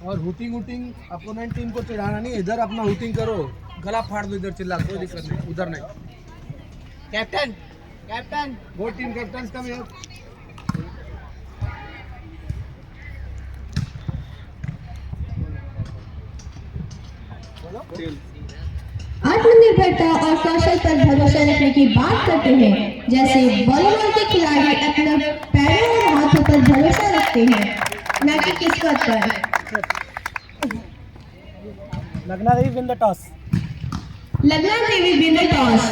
और hooting opponent team को चिढ़ाना नहीं, इधर अपना हुटिंग करो, गला फाड़ दो, इधर चिल्ला, कोई दिक्कत नहीं, उधर नहीं। Captain both team captain come here. आत्मनिर्भरता और कौशल पर भरोसा रखने की बात करते हैं, जैसे वॉलीबॉल के खिलाड़ी अपने पैरों और हाथों पर भरोसा रखते हैं, न कि किस्मत पर। लगना Devi win the toss. Lagna Devi win the toss.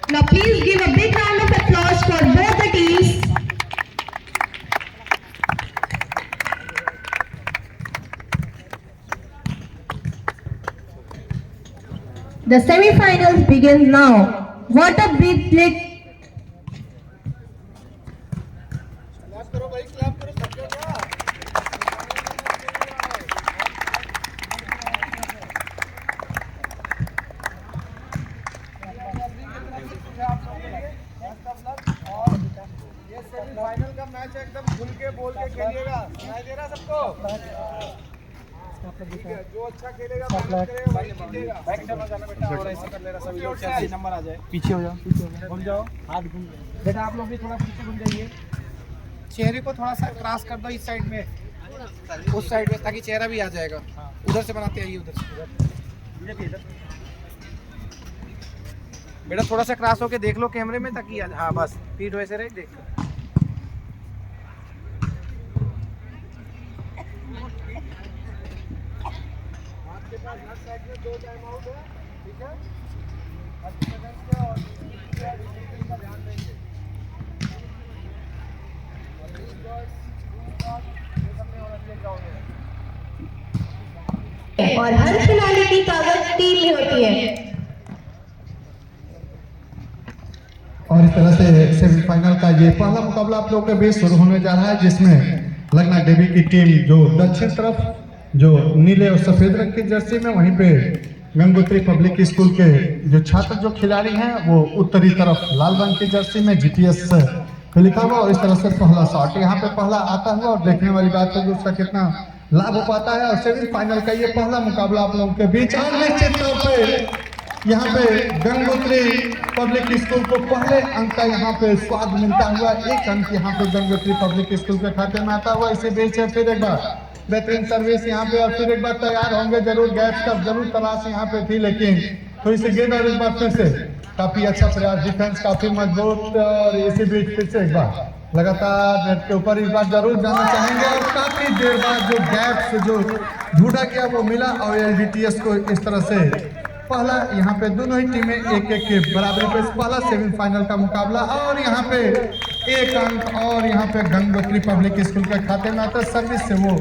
Now please give a big round of applause for both the teams. The semi-finals begin now. What a big click! Final का मैच है, एकदम खुल के बोल के खेलिएगा, सुनाई दे रहा सबको? ठीक है, जो अच्छा खेलेगा वही जीतेगा। और ऐसे कर ले रहा सभी लोग, चल नंबर आ जाए। पीछे हो जाओ, घूम जाओ, हाथ घूम जाओ बेटा, आप लोग भी थोड़ा पीछे घूम जाइए, चेहरे को थोड़ा सा क्रॉस कर दो इस साइड में, उस साइड में, ताकि चेहरा भी आ जाएगा। उधर से बनाते आइए, उधर से बेटा, थोड़ा सा क्रॉस होके देख लो कैमरे में, ताकि हाँ बस फीट वैसे रहे, देख लो। आपके पास हर साइड में 2 टाइम आउट है, ठीक है? 30 सेकंड के और डिसिप्लिन का ध्यान देंगे। और ये सब में और अच्छे जाओगे। और हर खिलाड़ी की ताकत 3 में होती है। और इस तरह से सेमीफाइनल का ये पहला मुकाबला आप लोगों के बीच शुरू होने जा रहा है, जिसमें लगना देवी की टीम जो दक्षिण तरफ जो नीले और सफेद रंग की जर्सी में, वहीं पे गंगोत्री पब्लिक स्कूल के जो छात्र जो खिलाड़ी हैं वो उत्तरी तरफ लाल रंग की जर्सी में जीटीएस पे लिखा हुआ। और इस तरह से पहला शॉट यहाँ पे पहला आता हुआ, और देखने वाली बात है कि उसका कितना लाभ हो पाता है। और सेमीफाइनल का ये पहला मुकाबला आप लोगों के बीच, और निश्चित तौर पे यहाँ पे गंगोत्री पब्लिक स्कूल को पहले अंक का यहाँ पे स्वाद मिलता हुआ, 1 अंक यहाँ पे गंगोत्री पब्लिक स्कूल के खाते में आता हुआ। इसी बीच फिर एक बार बेहतरीन सर्विस यहाँ पे, और फिर एक बार तैयार होंगे जरूर, गैप्स का जरूर तलाश यहाँ पे थी, लेकिन थोड़ी सी गेंद, और इस बार फिर से काफी अच्छा प्रयास, डिफेंस काफी मजबूत, और इसी बीच फिर से एक बार लगातार नेट के ऊपर इस बार जरूर जाना चाहेंगे। और काफी देर बाद जो गैप्स जो ढूंढा गया वो मिला, और एलडीटीएस को इस तरह से पहला यहाँ पे दोनों ही टीमें 1-1 के बराबरी पे पहला सेमीफाइनल का मुकाबला, और यहाँ पे 1 अंक और यहाँ पे गंगोत्री पब्लिक स्कूल के खाते में आता, सर्विस से वो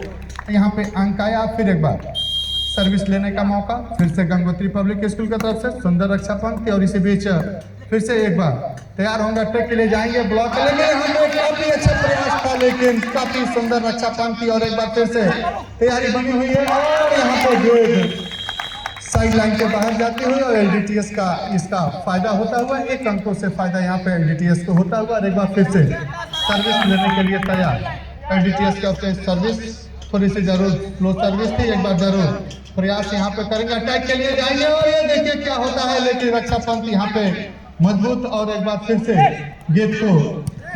यहाँ पे अंक आया। फिर एक बार सर्विस लेने का मौका फिर से गंगोत्री पब्लिक स्कूल की तरफ से, सुंदर रक्षा पंक्ति, और इसी बीच फिर से एक बार तैयार होंगे, अटैक के लिए जाएंगे, ब्लॉक करेंगे, यहाँ पे काफी अच्छा प्रयास था, लेकिन काफी सुंदर रक्षा पंक्ति, और एक बार फिर से तैयारी बनी हुई है, और यहाँ पे गेंद साइड लाइन के बाहर जाती हुई, और एलडीटीएस का इसका फायदा होता हुआ, 1 अंकों से फायदा यहाँ पे एलडीटीएस को होता हुआ। और एक बार फिर से सर्विस लेने के लिए तैयार एलडीटीएस की ओर से सर्विस, थोड़ी सी जरूर स्लो सर्विस थी, एक बार जरूर प्रयास यहाँ पे करेंगे, अटैक के लिए जाएंगे, और ये देखिए क्या होता है, लेकिन रक्षा पंक्ति यहाँ पे मजबूत, और एक बार फिर से गेंद को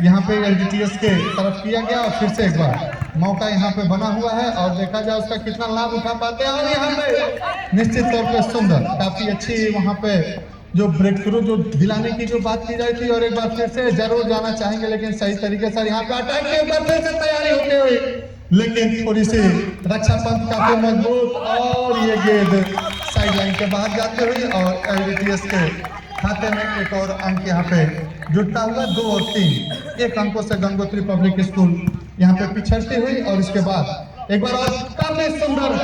यहाँ पे एलडीटीएस के तरफ किया गया, और फिर से एक बार मौका यहाँ पे बना हुआ है, और देखा जाए उसका कितना लाभ उठा पाते हैं। और यहाँ पे निश्चित तौर पे सुंदर, काफी अच्छी वहाँ पे जो ब्रेक थ्रू जो दिलाने की जो बात की जाए थी, और एक बार फिर से जरूर जाना चाहेंगे, लेकिन सही तरीके से यहाँ पे अटैक के ऊपर फिर से तैयारी होते हुए, लेकिन थोड़ी सी रक्षा पंथ काफी मजबूत, और ये गेंद साइड लाइन के बाहर जाते हुए, और एलडीटीएस के खाते में 1 और अंक यहाँ पे जुटता हुआ। 2 और 3 1 अंकों से गंगोत्री पब्लिक स्कूल यहाँ पे पिछड़ती हुई, और इसके बाद एक बार और काफी सुंदर,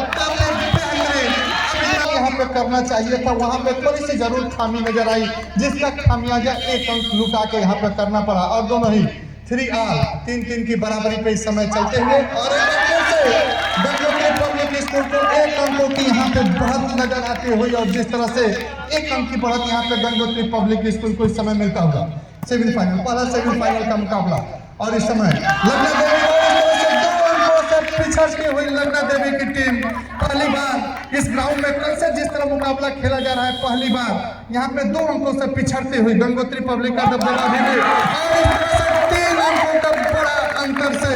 यहाँ पे करना चाहिए था, वहां पे थोड़ी सी जरूर खामी नजर आई, जिसका खामियाजा 1 अंक लुटा के यहाँ पे करना पड़ा। और दोनों ही 3-3 की बराबरी पे इस समय चलते हुए, और गंगोत्री पब्लिक स्कूल को 1 अंकों की यहाँ पे बढ़त नजर आती हुई, और जिस तरह से 1 अंक की बढ़त यहाँ पे गंगोत्री पब्लिक स्कूल को इस समय मिलता हुआ। सेमीफाइनल, पहला सेमीफाइनल का मुकाबला, और इस समय लगना देवी से 2 अंकों से पिछड़ती हुई लगना देवी की टीम पहली बार इस ग्राउंड में कल से जिस तरह मुकाबला खेला जा रहा है, पहली बार यहाँ पे 2 अंकों से पिछड़ती हुई गंगोत्री पब्लिक का दबदबा भी और इस तरह से 3 अंकों का बड़ा अंतर से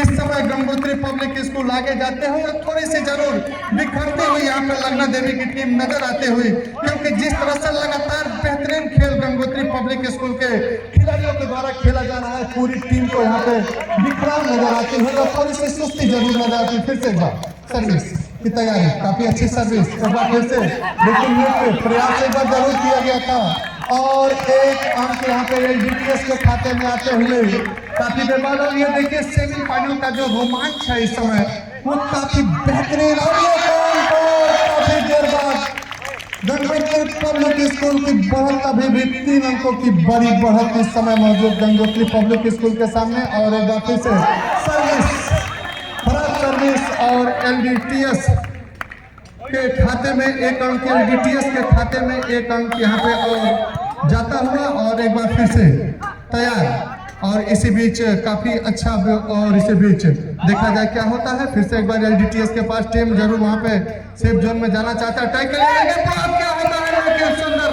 इस समय गंगोत्री पब्लिक स्कूल आगे जाते हुए और थोड़ी सी जरूर बिखरती हुई यहाँ पे लगना देवी की टीम नजर आती हुई, क्योंकि जिस तरह से लगातार बेहतरीन खेल गंगोत्री पब्लिक स्कूल के खिलाड़ियों के द्वारा खेला जा रहा है, पूरी टीम को यहाँ पे बिखराव नजर आती है और थोड़ी सी सुस्ती जरूर नजर आती है। फिर से एक बार सर्विस की तैयारी, काफी अच्छी सर्विस, एक बार फिर से लेकिन प्रयास एक बार जरूर किया गया था और 1 अंक यहाँ पे LDTS के खाते में आते हुए काफी देर बाद। और ये देखिए सेमीफाइनल का जो रोमांच है इस समय वो काफी बेहतरीन और काफी देर बाद गंगोत्री पब्लिक स्कूल की बढ़त अभी भी 3 अंकों की बड़ी बढ़त इस समय मौजूद गंगोत्री पब्लिक स्कूल के सामने। और एक बार फिर से सर्विस, खराब सर्विस और LDTS के खाते में 1 अंक, LDTS के खाते में 1 अंक यहाँ पे और जाता हुआ। और एक बार फिर से तैयार और इसी बीच काफी अच्छा और इसी बीच देखा जाए क्या होता है। फिर से एक बार LDTS के पास टीम जरूर वहां पे सेफ जोन में जाना चाहता है, टैकल क्या होता है लेकिन सुंदर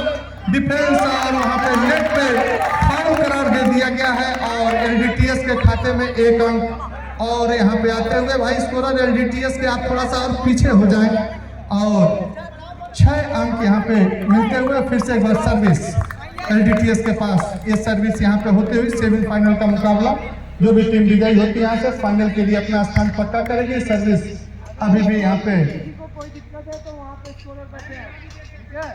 डिफेंस और वहां पे नेट पे फाउल करार दे दिया गया है और LDTS के खाते में 1 अंक। और यहाँ पे आते हुए भाई स्कोरर LDTS के आप थोड़ा सा और पीछे हो जाए और 6 अंक यहाँ पे मिलते हुए। फिर से एक बार सर्विस LDTS के पास, ये सर्विस यहाँ पे होते हुए सेमीफाइनल का मुकाबला जो भी टीम विजयी होती है यहाँ से फाइनल के लिए अपना स्थान पक्का करेगी। सर्विस अभी भी यहाँ पे कोई दिक्कत है तो वहाँ पे स्कोरर बैठे हैं, ठीक है?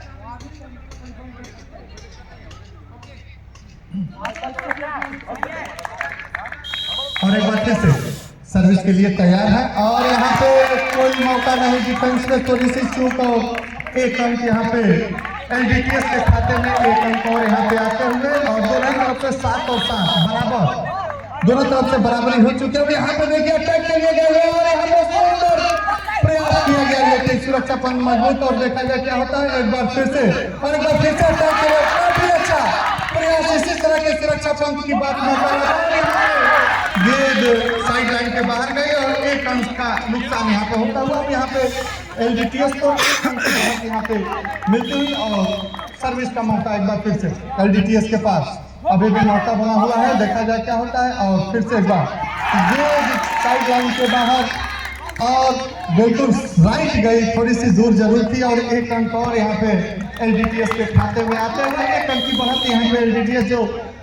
और एक बार फिर से सर्विस के लिए तैयार है और यहाँ पे कोई मौका नहीं, डिफेंस में थोड़ी सी चूक और 1 अंक यहाँ पे LDTS के खाते में 1 अंक और यहाँ पे आते हुए। और दोनों तरफ से 7 और 7 बराबर, दोनों तरफ से बराबरी हो चुकी है। यहाँ पे देखिए अटैक के लिए गए और यहाँ पे सुंदर प्रयास किया गया लेकिन सुरक्षा पंच मजबूत और देखा जाए क्या होता है। एक बार फिर से और एक बार फिर से अटैक के लिए काफी अच्छा प्रयास, इसी तरह के सुरक्षा पंच की बात गेंद साइड लाइन के बाहर गई और 1 अंक का नुकसान यहाँ पे होता हुआ। अब यहाँ पे LDTS को 1 अंक की बढ़त यहाँ पे मिलती हुई और सर्विस का मौका एक बार फिर से LDTS के पास अभी भी मौका बना हुआ है, देखा जाए क्या होता है। और फिर से एक बार गेंद साइड लाइन के बाहर और बिल्कुल राइट गई, थोड़ी सी दूर जरूर थी और 1 अंक और यहाँ पे LDTS के खाते में आते हुए 1 अंक की बढ़त यहाँ पे LDTS जो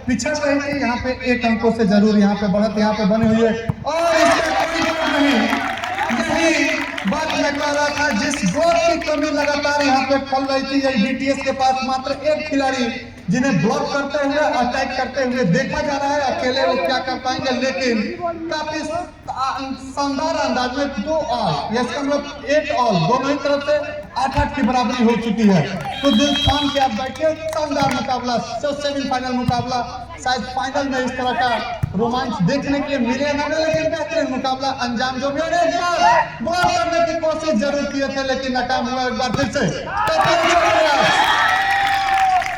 पिछड़ रही थी यहाँ पे 1 अंकों से जरूर यहाँ पे बढ़त यहाँ पे बनी हुई है। और इसमें कोई बात नहीं, यही बात मैं कह रहा था, जिस गोल की कमी लगातार यहाँ पे खल रही थी LDTS के पास मात्र 1 खिलाड़ी जिन्हें ब्लॉक करते हुए अटैक करते हुए देखा जा रहा है, अकेले वो क्या कर पाएंगे, लेकिन काफी शानदार अंदाज में 2 ऑल, इसका मतलब 8 ऑल दोनों ही तरफ से 8-8 की बराबरी हो चुकी है। तो दिल थाम के आप बैठे, शानदार मुकाबला, सेमीफाइनल मुकाबला, शायद फाइनल में इस तरह का रोमांच देखने के लिए मिले ना, लेकिन बेहतरीन मुकाबला अंजाम जो भी बॉल करने की कोशिश जरूर किए थे लेकिन नाकाम हुआ। एक बार फिर से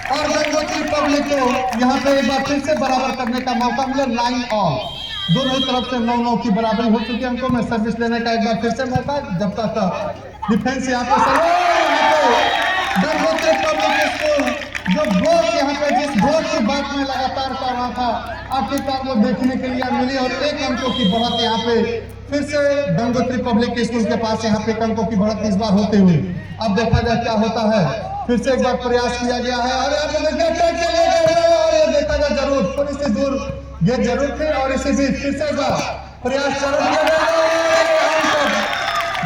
और गंगोत्री पब्लिक को यहाँ पे एक बार फिर से बराबर करने का मौका मिला। 9 ऑल, दोनों ही तरफ से 9-9 की बराबरी हो चुकी है। हमको में सर्विस लेने का एक बार फिर से मौका, जब तक डिफेंस यहाँ पे गंगोत्री पब्लिक स्कूल जो ब्लॉक यहाँ पे जिस ब्लॉक की बात में लगातार कर रहा था आखिरकार वो देखने के लिए मिली और 1 अंकों की बढ़त यहाँ पे फिर से गंगोत्री पब्लिक स्कूल के पास यहाँ पे 1 अंकों की बढ़त इस बार होते हुए। अब देखा जाए क्या होता है, फिर से एक बार प्रयास किया गया है और देखा जाए जरूर थोड़ी सी दूर गेंद जरूर थी और इसी बीच फिर से एक बार प्रयास जरूर किया गया।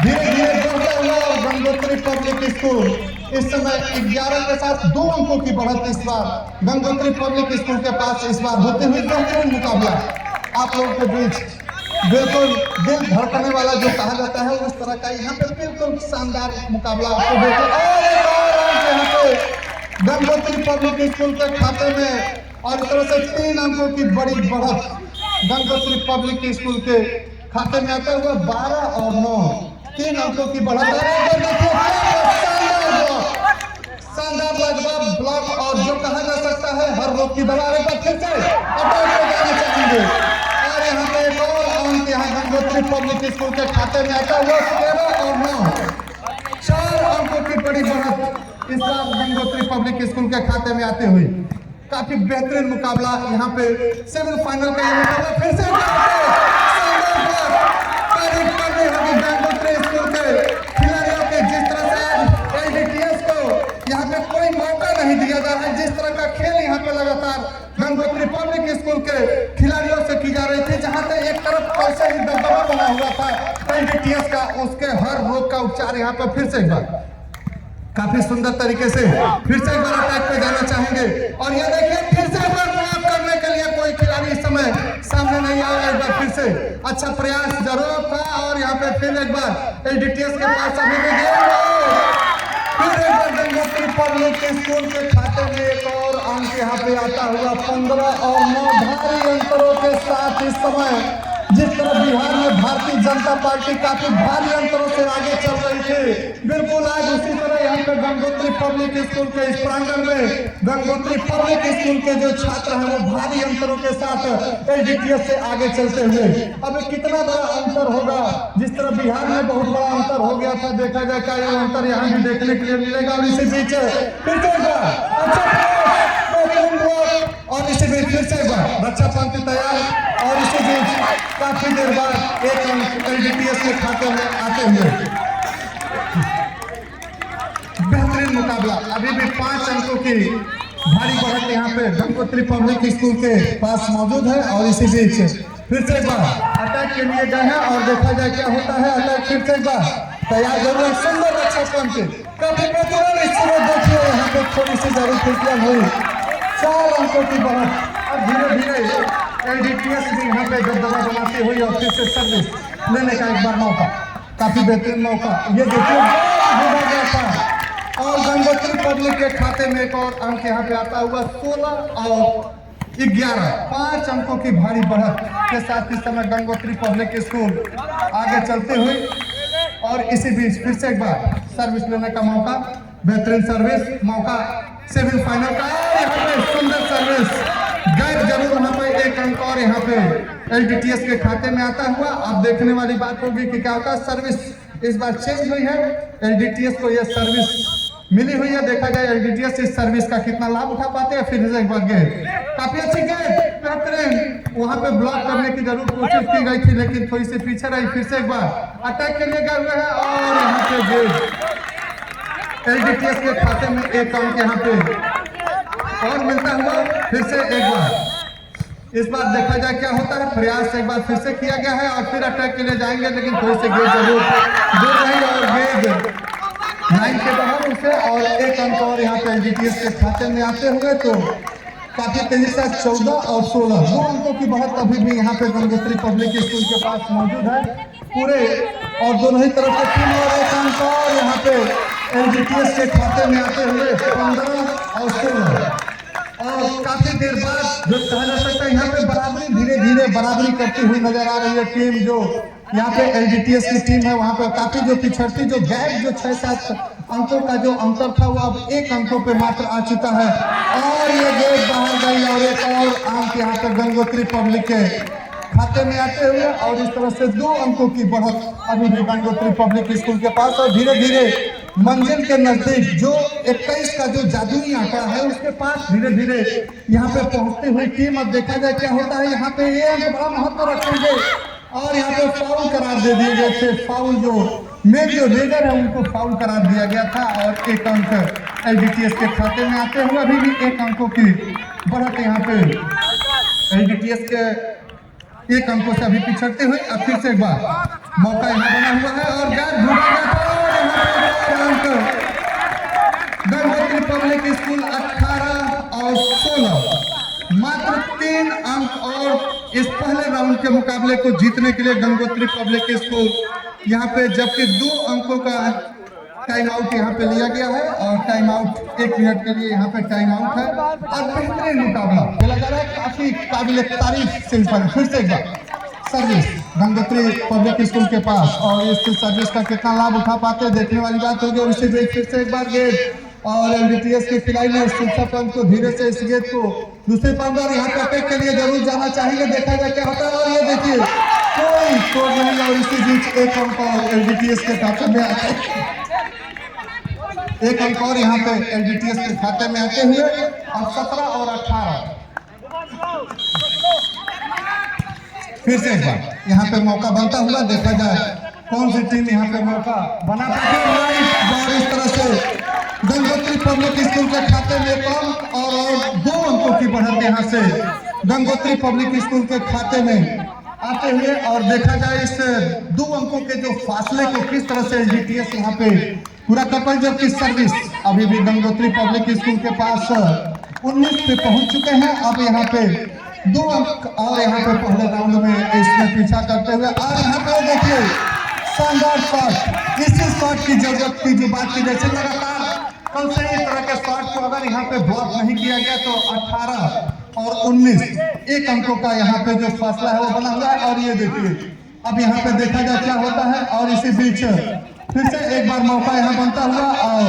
धीरे धीरे बढ़ता हुआ और गंगोत्री पब्लिक स्कूल इस समय 11 के साथ 2 अंकों की बढ़त इस बार गंगोत्री पब्लिक स्कूल के पास इस बार होते हुए बेहतरीन मुकाबला आप लोगों के बीच, बिल्कुल दिल धड़कने वाला जो कहा जाता है उस तरह का यहाँ पे बिल्कुल शानदार मुकाबला आपको यहाँ पे गंगोत्री पब्लिक स्कूल के खाते में और इस तरह से 3 अंकों की बड़ी बढ़त गंगोत्री पब्लिक स्कूल के खाते में आते हुए 12 और 9 3 अंकों की बढ़त। शानदार लाजवाब ब्लॉक और जो कहा जा सकता है हर रोग की दवा। फिर से जाना चाहेंगे पब्लिक स्कूल के खाते में आता हुआ 13 और 9, 4 अंकों की बड़ी बढ़त इस बार गंगोत्री पब्लिक स्कूल के खाते में आते हुए। काफी बेहतरीन मुकाबला यहाँ पे सेमीफाइनल का ये मुकाबला फिर से तारीफ करनी होगी गंगोत्री स्कूल के खिलाड़ियों के, जिस तरह से एलडीटीएस को यहाँ पे कोई मौका नहीं दिया जा रहा है, जिस तरह का खेल यहाँ पे लगातार गंगोत्री पब्लिक स्कूल के खिलाड़ियों से की जा रही थी, जहाँ से एक तरफ ऐसा ही दबदबा बना हुआ था एलडीटीएस का, उसके हर रोग का उपचार यहाँ पे फिर से एक बार काफी सुंदर तरीके से फिर से एक बार अटैक पे जाना चाहेंगे। और ये देखिए फिर से एक बार प्रयास करने के लिए कोई खिलाड़ी इस समय सामने नहीं आया, एक बार फिर से अच्छा प्रयास जरूर था। और यहाँ पे फिर एक बार एलडीटीएस के पास अभी भी फिर एक बार गंगोत्री पब्लिक स्कूल के खाते में एक और अंक यहाँ पे आता हुआ 15 और 9 भारी अंतरों के साथ। इस समय जिस तरह बिहार में भारतीय जनता पार्टी काफी भारी अंतरों से आगे चल रही थी, बिल्कुल आज उसी तरह यहाँ पे गंगोत्री पब्लिक स्कूल के इस प्रांगण में गंगोत्री पब्लिक स्कूल के जो छात्र हैं वो भारी अंतरों के साथ एलडीटीएस से आगे चलते हुए। अब कितना बड़ा अंतर होगा, जिस तरह बिहार में बहुत बड़ा अंतर हो गया था, देखा जाए क्या ये अंतर यहाँ भी देखने के लिए मिलेगा। और इसी बीच और इसी बीच फिर से रक्षा पंक्ति तैयार, और इसी बीच काफी देर बाद एक अंक एलडीटीएस के खाते में आते हुए। बेहतरीन मुकाबला, अभी भी 5 अंकों की भारी बढ़त यहाँ पे गंगोत्री पब्लिक स्कूल के पास मौजूद है। और इसी बीच फिर से एक बार अटैक के लिए गए हैं और देखा जाए क्या होता है। अटैक फिर से एक बार तैयार जरूर, सुंदर रक्षा पंक्ति काफी बेहतरीन। इस समय देखिए यहाँ पे थोड़ी सी जरूर खुशियां हुई, 4 अंकों की बढ़त। और धीरे धीरे एलडीटीएस भी यहाँ पे दबदबा बनाती हुई और फिर से सर्विस लेने का एक बार मौका, काफी बेहतरीन मौका। ये देखिए गया था और गंगोत्री पब्लिक के खाते में एक और अंक यहाँ पे आता हुआ 16 और 11, 5 अंकों की भारी बढ़त के साथ इस समय गंगोत्री पब्लिक स्कूल आगे चलते हुए। और इसी बीच फिर से एक बार सर्विस लेने का मौका, बेहतरीन सर्विस मौका सेमीफाइनल का। यहाँ पे सुंदर सर्विस गैर जरूर वहाँ पे एक अंक और यहाँ पे एलडीटीएस के खाते में आता हुआ। अब देखने वाली बात होगी कि क्या होता है। सर्विस इस बार चेंज हुई है, एलडीटीएस को यह सर्विस मिली हुई है। देखा जाए एलडीटीएस इस सर्विस का कितना लाभ उठा पाते हैं। फिर से एक बार गेंद, काफी अच्छी गेंद, बेहतरीन। वहाँ पे ब्लॉक करने की जरूर कोशिश की गई थी, लेकिन थोड़ी सी पीछे रही। फिर से एक बार अटैक के लिए गए हुए हैं और यहाँ पे गेंद एलडीटीएस के खाते में एक अंक यहाँ पे और मिलता हुआ। फिर से एक बार इस बार देखा जाए क्या होता है। प्रयास एक बार फिर से किया गया है और फिर अटैक के लिए जाएंगे, लेकिन थोड़ी सी गेंद जरूर दूर रही और गेंद लाइन के बाहर उसे। और एक अंक और यहाँ पे एलडीटीएस के खाते में आते हुए तो काफी तेजी से 14 और 16, 2 अंकों की बढ़त अभी भी यहाँ पे गंगोत्री पब्लिक स्कूल के पास मौजूद है पूरे। और दोनों ही तरफ से 3 और 1 अंक और यहाँ पे एलडीटीएस के खाते में आते हुए 15 और 16। और काफी देर बाद जो कहा जा सकता है यहाँ पे बराबरी, धीरे धीरे बराबरी करती हुई नजर आ रही है टीम। जो यहाँ पे एलडीटीएस की टीम है वहाँ पे काफी जो पिछड़ती, जो गैप जो 6-7 अंकों का जो अंतर था वो अब 1 अंकों पे मात्र आ चुका है। और ये गेंद बाहर गई और एक और अंक यहाँ पे गंगोत्री पब्लिक के खाते में आते हुए। और इस तरह से 2 अंकों की बढ़त अभी भी गंगोत्री पब्लिक स्कूल के पास। और धीरे धीरे मंजिल के नजदीक जो 21 का जो जादुई आंकड़ा है उसके पास धीरे धीरे यहाँ पे पहुंचती हुई टीम। अब देखा जाए क्या होता है। यहाँ पे ये बड़ा महत्व रखेंगे और यहाँ पे फाउल करार दे दिए गए थे। फाउल जो मेन जो लीडर है उनको फाउल करार दिया गया था और 1 अंक एलडीटीएस के खाते में आते हुए अभी भी 1 अंकों की बढ़त यहाँ पे एलडीटीएस के 1 अंकों से अभी पिछड़ते हुए। अब फिर से एक बार मौका यहाँ बना हुआ है और गैर घूमा गया था। गंगोत्री पब्लिक स्कूल 18 और 16, मात्र 3 अंक और इस पहले राउंड के मुकाबले को जीतने के लिए गंगोत्री पब्लिक स्कूल यहाँ पे, जबकि 2 अंकों का टाइम आउट यहाँ पे लिया गया है और टाइम आउट 1 मिनट के लिए यहाँ पे टाइम आउट है। और बेहतरीन मुकाबला खेला जा रहा है, काफी काबिल तारीफ से। फिर से एक बार सर्विस गंगोत्री पब्लिक स्कूल के पास और इस सर्विस का कितना लाभ उठा पाते हैं देखने वाली बात होगी। और इसी बीच फिर से एक बार गेंद और एलडीटीएस के खिलाड़ी ने शिक्षा पंत को धीरे से इस गेंद को दूसरे पंद्रह यहाँ पे अटैक के लिए जरूर जाना चाहेंगे। देखा जाए क्या होता है। और ये देखिए नहीं स्कोर नहीं, और इसी बीच एक अंक और एलडीटीएस के खाते में आते, एक अंक और यहाँ पे एलडीटीएस के खाते में आते हुए अब 17 और 18। फिर से एक बार यहाँ पे मौका बनता हुआ, देखा जाए कौन सी टीम यहाँ पे मौका बना पाती है। और इस तरह से गंगोत्री पब्लिक स्कूल के खाते में कम और 2 अंकों की बढ़त यहाँ से गंगोत्री पब्लिक स्कूल के खाते में आते हुए, और देखा जाए इस 2 अंकों के जो फासले को किस तरह से एलडीटीएस यहाँ पे पूरा कर पाई, जबकि सर्विस अभी भी गंगोत्री पब्लिक स्कूल के पास 19 पे पहुंच चुके हैं। अब यहाँ पे 2 अंक और यहाँ पे पहले राउंड में इसमें पीछा करते हुए, और यहाँ पे देखिए शानदार शॉट, इसी शॉट की जरूरत की जो बात की, जैसे लगातार कल से इस तरह के शॉट को अगर यहाँ पे ब्लॉक नहीं किया गया तो 18 और 19 एक अंकों का यहाँ पे जो फासला है वो बना हुआ है। और ये देखिए अब यहाँ पे देखा जाए क्या होता है, और इसी बीच फिर से एक बार मौका यहाँ बनता हुआ, और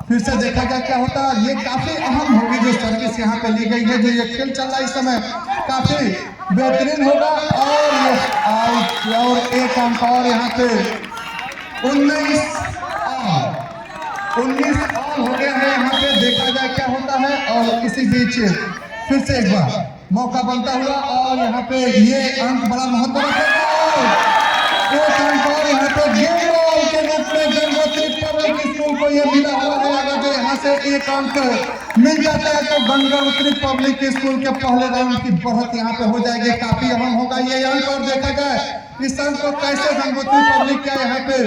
फिर से देखा जाए क्या होता है। ये काफी अहम होगी जो सर्विस यहाँ पे ली गई है, जो ये खेल चल रहा है इस समय काफी बेहतरीन होगा। और ये आउट, और एक अंक और यहाँ पे 19 ऑल हो गया है। यहाँ पे देखा जाए क्या होता है, और इसी बीच फिर से एक बार मौका बनता हुआ, और यहाँ पे ये अंक बड़ा महत्व रखेगा। एक अंक और यहाँ पे गेम बॉल के रूप में गंगोत्री पब्लिक स्कूल को ये मिला हुआ है। अगर जो यहाँ से एक अंक मिल जाता है तो गंगोत्री पब्लिक स्कूल के पहले राउंड की बढ़त यहाँ पे हो जाएगी, काफी अहम होगा ये अंक। और देखा जाए इस अंक को कैसे गंगोत्री पब्लिक क्या यहाँ पे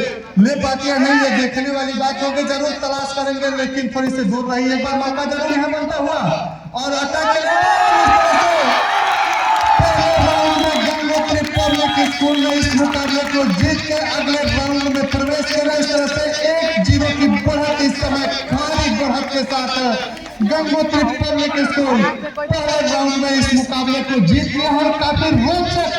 ले पाती है नहीं, ये देखने वाली बात होगी। जरूर तलाश करेंगे, लेकिन थोड़ी सी दूर रही। एक बार मौका जरूर यहाँ बनता हुआ, और अटैक गंगोत्री पब्लिक स्कूल ने इस मुकाबले को जीत के अगले राउंड में प्रवेश करा। इस तरह से 1-0 की बढ़त इस समय खाली बढ़त के साथ गंगोत्री पब्लिक स्कूल पहले राउंड में इस मुकाबले को जीत लिया है। काफी रोचक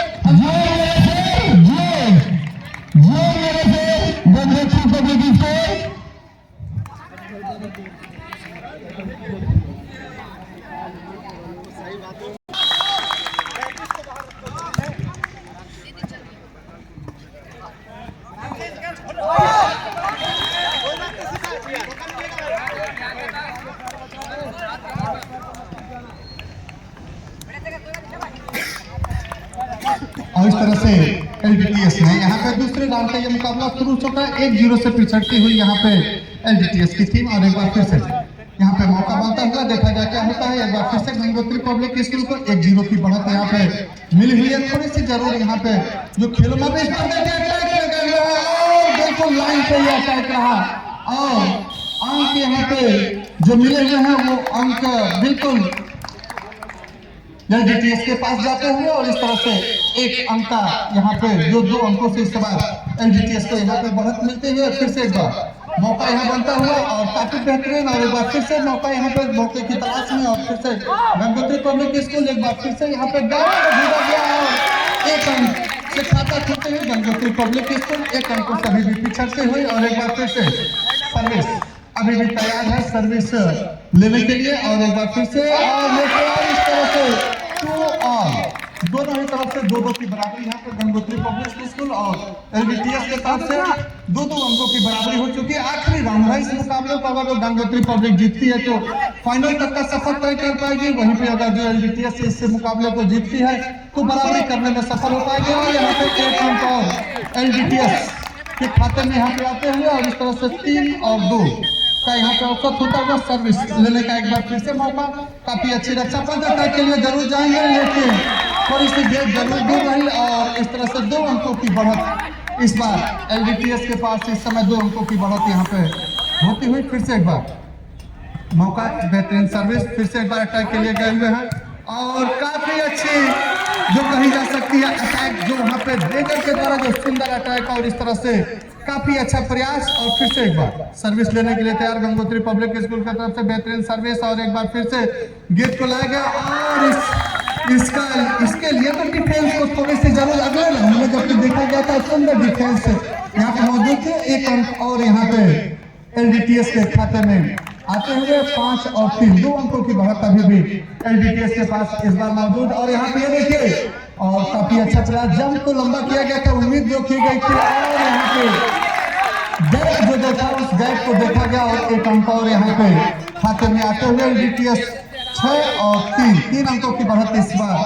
और इस तरह से एलडीटीएस ने यहाँ पे दूसरे राउंड का ये मुकाबला शुरू हो चुका है। 1-0 से पिछड़ती हुई यहाँ पे एलडीटीएस की टीम, और एक बार फिर से यहाँ पे मौका बनता हुआ देखा जाए क्या होता है। एक बार फिर से गंगोत्री पब्लिक स्कूल को 1-0 की बढ़त यहाँ पे मिली हुई है। थोड़ी सी जरूर यहाँ पे जो खेलों में बिल्कुल लाइन पे यह अटैक रहा, और अंक यहाँ पे जो मिले हुए हैं वो अंक बिल्कुल एलडीटीएस के पास जाते हुए, और इस तरह से एक अंक का यहाँ पे जो 2 अंकों से इस बार एलडीटीएस को यहाँ पे बढ़त मिलते हुए फिर से एक बार मौका यहाँ बनता हुआ, और काफी बेहतरीन। और एक बार फिर से मौका यहाँ पे मौके की तलाश में, और फिर से गंगोत्री पब्लिक स्कूल एक बार फिर से यहाँ पे जुड़ा गया, और एक अंक से खाता खोलते हुए गंगोत्री पब्लिक स्कूल 1 अंकों से अभी भी पिछड़ते हुए। और एक बार फिर से सर्विस अभी भी तैयार है सर्विस लेने के लिए, और एक बार फिर से इस तरह से 2 ऑल दोनों ही तरफ से 2-2 की बराबरी यहाँ पे गंगोत्री पब्लिक स्कूल और एलडीटीएस के तरफ से 2-2 अंकों की बराबरी हो चुकी है। आखिरी राउंड है इस मुकाबले को, अगर गंगोत्री पब्लिक जीतती है तो फाइनल तक का सफर तय कर पाएगी, वहीं पे अगर जो एलडीटीएस इस मुकाबले को जीतती है तो बराबरी करने में सफल हो पाएगी। और यहाँ पे 1 अंक और एलडीटीएस के खाते में यहाँ पे आते हुए, और इस तरह से 3 और 2 का यहाँ पे औसत होता हुआ सर्विस लेने का एक बार फिर से मौका। काफी अच्छी रक्षा पंच के लिए जरूर जाएंगे, लेकिन थोड़ी सी गेट जरूर दूर रही, और इस तरह से 2 अंकों की बढ़त इस बार एलडीटीएस के पास इस समय 2 अंकों की बढ़त यहाँ पे होती हुई। फिर से एक बार मौका, बेहतरीन सर्विस, फिर से एक बार अटैक के लिए गए हुए हैं, और काफी अच्छी जो कही जा सकती है अटैक जो वहाँ पे डेगर के द्वारा जो सुंदर अटैक, और इस तरह से काफी अच्छा प्रयास। और फिर से एक बार सर्विस लेने के लिए तैयार गंगोत्री पब्लिक स्कूल की तरफ से बेहतरीन सर्विस, और एक बार फिर से गेट को लाया गया, और इसके लिए तो डिफेंस को थोड़ी सी जरूर अगले राउंड में जबकि देखा गया था सुंदर डिफेंस यहाँ पे मौजूद थे। 1 अंक और यहाँ पे एलडीटीएस के खाते में आते हुए 5 और 3 2 अंकों की बढ़त अभी भी एलडीटीएस के पास इस बार मौजूद। और यहाँ पे देखिए और काफी अच्छा चला, जंप तो लंबा किया गया था, उम्मीद जो की गई थी और यहाँ पे गैप जो देखा उस गैप को देखा गया और 1 अंक और यहाँ पे खाते में आते हुए एलडीटीएस 6 और 3 अंकों की बढ़त इस बार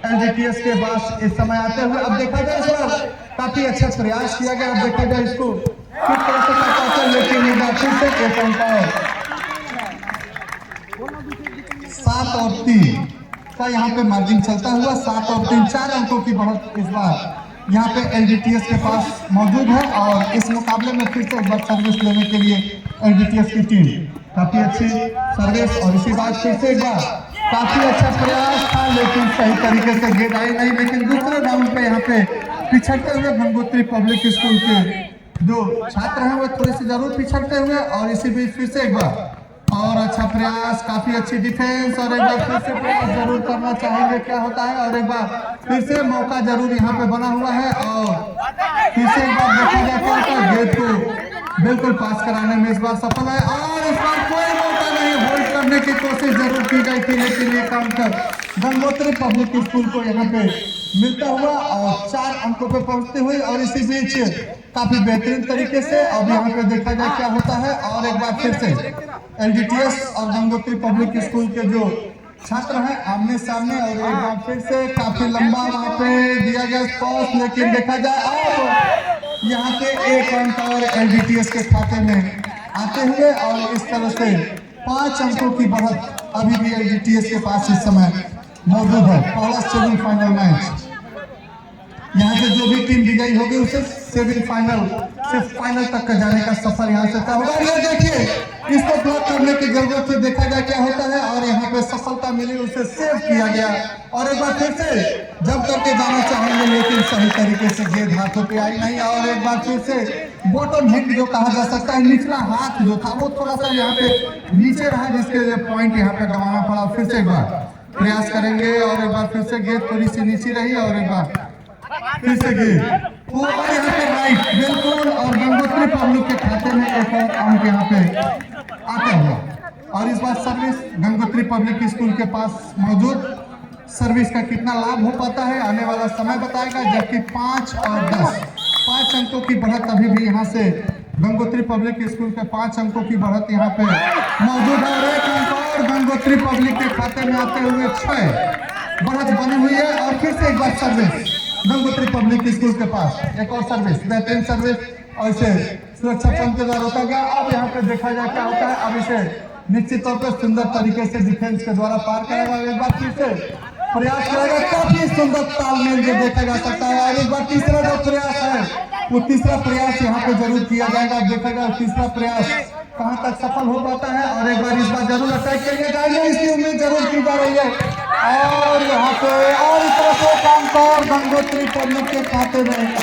एलडीटीएस के पास इस समय आते हुए। अब देखा जाए इस बार काफी अच्छा प्रयास किया गया, अब देखा जाए इसको किस तरह से करता है, लेकिन एक बार फिर से 1 अंक और 7 और 3 का यहाँ पे मार्जिन चलता हुआ 7 और 3 4 अंकों की बढ़त इस बार यहाँ पे एलडीटीएस के पास मौजूद है। और इस मुकाबले में फिर से एक बार सर्विस लेने के लिए एलडीटीएस की टीम काफी अच्छी सर्विस और इसी बात फिर से एक बार काफी अच्छा प्रयास था, लेकिन सही तरीके से गेंद आई नहीं। लेकिन दूसरे राउंड पे यहाँ पे पिछड़ते हुए गंगोत्री पब्लिक स्कूल के जो छात्र हैं वो थोड़े से जरूर पिछड़ते हुए और इसी बीच फिर से एक बार और अच्छा प्रयास, काफी अच्छी डिफेंस और एक बार फिर से प्रयास जरूर करना चाहेंगे क्या होता है। और एक बार फिर से मौका जरूर यहाँ पे बना हुआ है और फिर से एक बार देखा जाता है तो गेंद को बिल्कुल पास कराने में इस बार सफल है। और इस बार कोई मौका नहीं, होल्ड करने की कोशिश जरूर की गई थी, लेकिन ये काम कर गंगोत्री पब्लिक स्कूल को यहाँ पे मिलता हुआ और 4 अंकों पे पहुंचते हुए। और इसी बीच काफी बेहतरीन तरीके से अब यहाँ पे देखा जाए क्या होता है। और एक बार फिर से एलडीटीएस और गंगोत्री पब्लिक स्कूल के जो छात्र हैं आमने सामने और एक बार फिर से काफी लंबा वहाँ पे दिया गया टॉस, लेकिन देखा जाए अब यहाँ पे 1 अंक और एलडीटीएस के खाते में आते हुए। और इस तरह से 5 अंकों की बढ़त अभी भी एलडीटीएस के पास इस समय मौजूद है। पहला सेमीफाइनल मैच यहाँ से जो भी टीम विजयी होगी उसे सेमीफाइनल से फाइनल तक का जाने का सफर यहाँ से तय होगा। ये देखिए इसको ब्लॉक करने की जरूरत है, देखा जाए क्या होता है। और यहाँ पे सफलता मिली, उसे सेव किया गया और एक बार फिर से जब करके जाना चाहेंगे, लेकिन सही तरीके से गेंद हाथों पे आई नहीं। और एक बार फिर से बॉटम हिट जो कहा जा सकता है, निचला हाथ जो था वो थोड़ा सा यहाँ पे नीचे रहा, जिसके पॉइंट यहाँ पे गंवाना पड़ा। फिर से एक बार प्रयास करेंगे और एक बार फिर से गेंद थोड़ी सी नीचे रही और एक बार फिर से गेंद ऊपर यहाँ पे राइट बिल्कुल और गंगोत्री पब्लिक के खाते में 1 और अंक यहाँ पे आता हुआ। और इस बार सर्विस गंगोत्री पब्लिक स्कूल के पास मौजूद, सर्विस का कितना लाभ हो पाता है आने वाला समय बताएगा। जबकि 5 और 10 5 अंकों की बढ़त अभी भी यहाँ से गंगोत्री पब्लिक स्कूल के 5 अंकों की बढ़त यहाँ पे मौजूद है। और 1 अंक और गंगोत्री पब्लिक के खाते में आते हुए 6 बढ़त बनी हुई है। और फिर से एक बार सर्विस गंगोत्री पब्लिक स्कूल के पास एक और सर्विस, बेहतरीन सर्विस और इसे सुरक्षा पंच के द्वारा रोका गया। अब यहाँ पे देखा जाए क्या होता है। अब इसे निश्चित तौर पर सुंदर तरीके से डिफेंस के द्वारा पार करेगा। एक बार फिर से प्रयास करेगा, काफी सुंदर तालमेल जो देखा जा सकता है। और एक बार तीसरा जो प्रयास है वो तीसरा प्रयास यहाँ पे जरूर किया जाएगा। देखा जाए तीसरा प्रयास कहाँ तक सफल हो पाता है। और एक बार इस बार जरूर अटैक के लिए जाएंगे, इसकी उम्मीद जरूर की जा रही है। और यहाँ पे और इस तरह से काम कर गंगोत्री पब्लिक के खाते में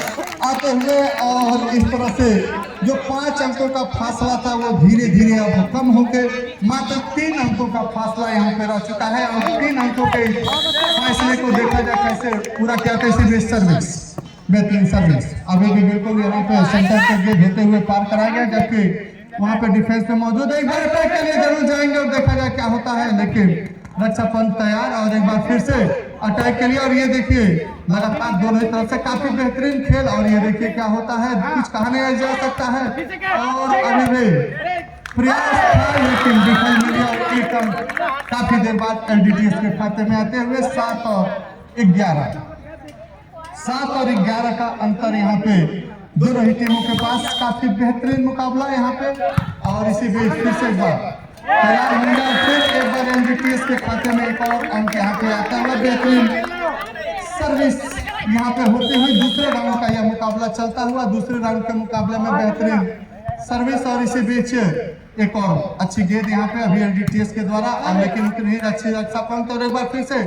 आते हुए। और इस तरह से जो 5 अंकों का फासला था वो धीरे धीरे अब कम होकर मात्र 3 अंकों का फासला यहाँ पे रह चुका है। और 3 अंकों के फैसले को देखा जाए कैसे पूरा क्या कैसे भी सर्विस, बेहतरीन सर्विस अभी भी बिल्कुल यहाँ पे सेंटर के गेट होते हुए पार कराया गया, जबकि वहाँ पे डिफेंस में मौजूद है। एक बार अटैक के लिए जरूर जाएंगे और देखा जाए क्या होता है, लेकिन रक्षा पंत तैयार और एक बार फिर से अटैक के लिए। और ये देखिए लगातार दोनों तरफ से काफी बेहतरीन खेल। और ये देखिए क्या होता है, कुछ कहा नहीं जा सकता है। और अभी भी प्रयास था लेकिन विफल मिली और 1 अंक काफी देर बाद एलडीटीएस के खाते में आते हुए 7 और 11 का अंतर यहाँ पे दोनों ही टीमों के पास। काफी बेहतरीन मुकाबला यहाँ पे। और इसी बीच फिर से एक बार तैयार होंगे और फिर एक बार एलडीटीएस के खाते में 1 और अंक यहाँ पे आता है। बेहतरीन सर्विस यहाँ पे होते हुए दूसरे राउंड का यह मुकाबला चलता हुआ। दूसरे राउंड के मुकाबले में बेहतरीन सर्विस और इसी बीच एक और अच्छी गेंद यहाँ पे अभी एलडीटीएस के द्वारा, लेकिन उतनी ही अच्छी रक्षा पंत। और एक बार फिर से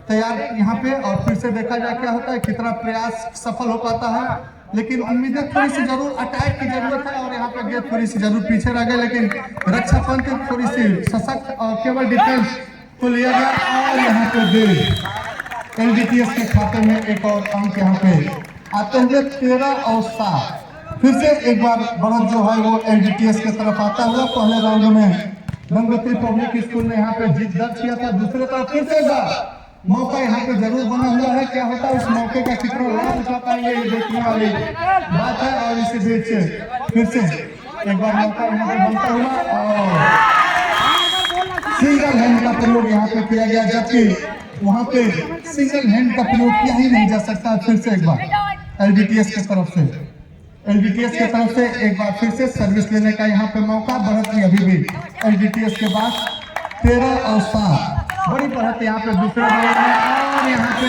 तैयार यहाँ पे और फिर से देखा जाए क्या होता है, कितना प्रयास सफल हो पाता है। लेकिन उम्मीदें थोड़ी सी जरूर अटैक की जरूरत है और यहाँ पे गेंद थोड़ी सी जरूर पीछे रह गए, लेकिन रक्षा पंत थोड़ी सी सशक्त और केवल डिफेंस को लिया गया। और यहाँ पे गेंद एलडीटीएस के खाते में 1 और अंक यहाँ पे आते हुए 13 और 7 फिर से एक बार बढ़त जो है वो एलडीटीएस की तरफ आता हुआ। पहले राउंड में गंगोत्री पब्लिक स्कूल ने यहाँ पे जीत दर्ज किया था। दूसरे तरफ फिर से मौका यहाँ पे जरूर बना हुआ है। क्या होता है इस मौके का कितना लाभ उठा पाएंगे ये देखने वाली बात है। और इसी बीच फिर से एक बार मौका यहाँ पे बनता हुआ और सिंगल हैंड का प्रयोग यहाँ पे किया गया, जबकि वहाँ पे सिंगल हैंड का प्रयोग किया ही नहीं जा सकता। फिर से एक बार एलबीटीएस की तरफ से एक बार फिर से सर्विस लेने का यहाँ पे मौका। बढ़त ही अभी भी एलबीटीएस के बाद 13 और 7 बड़ी बढ़त यहाँ पे दूसरे राउंड में। और यहाँ पे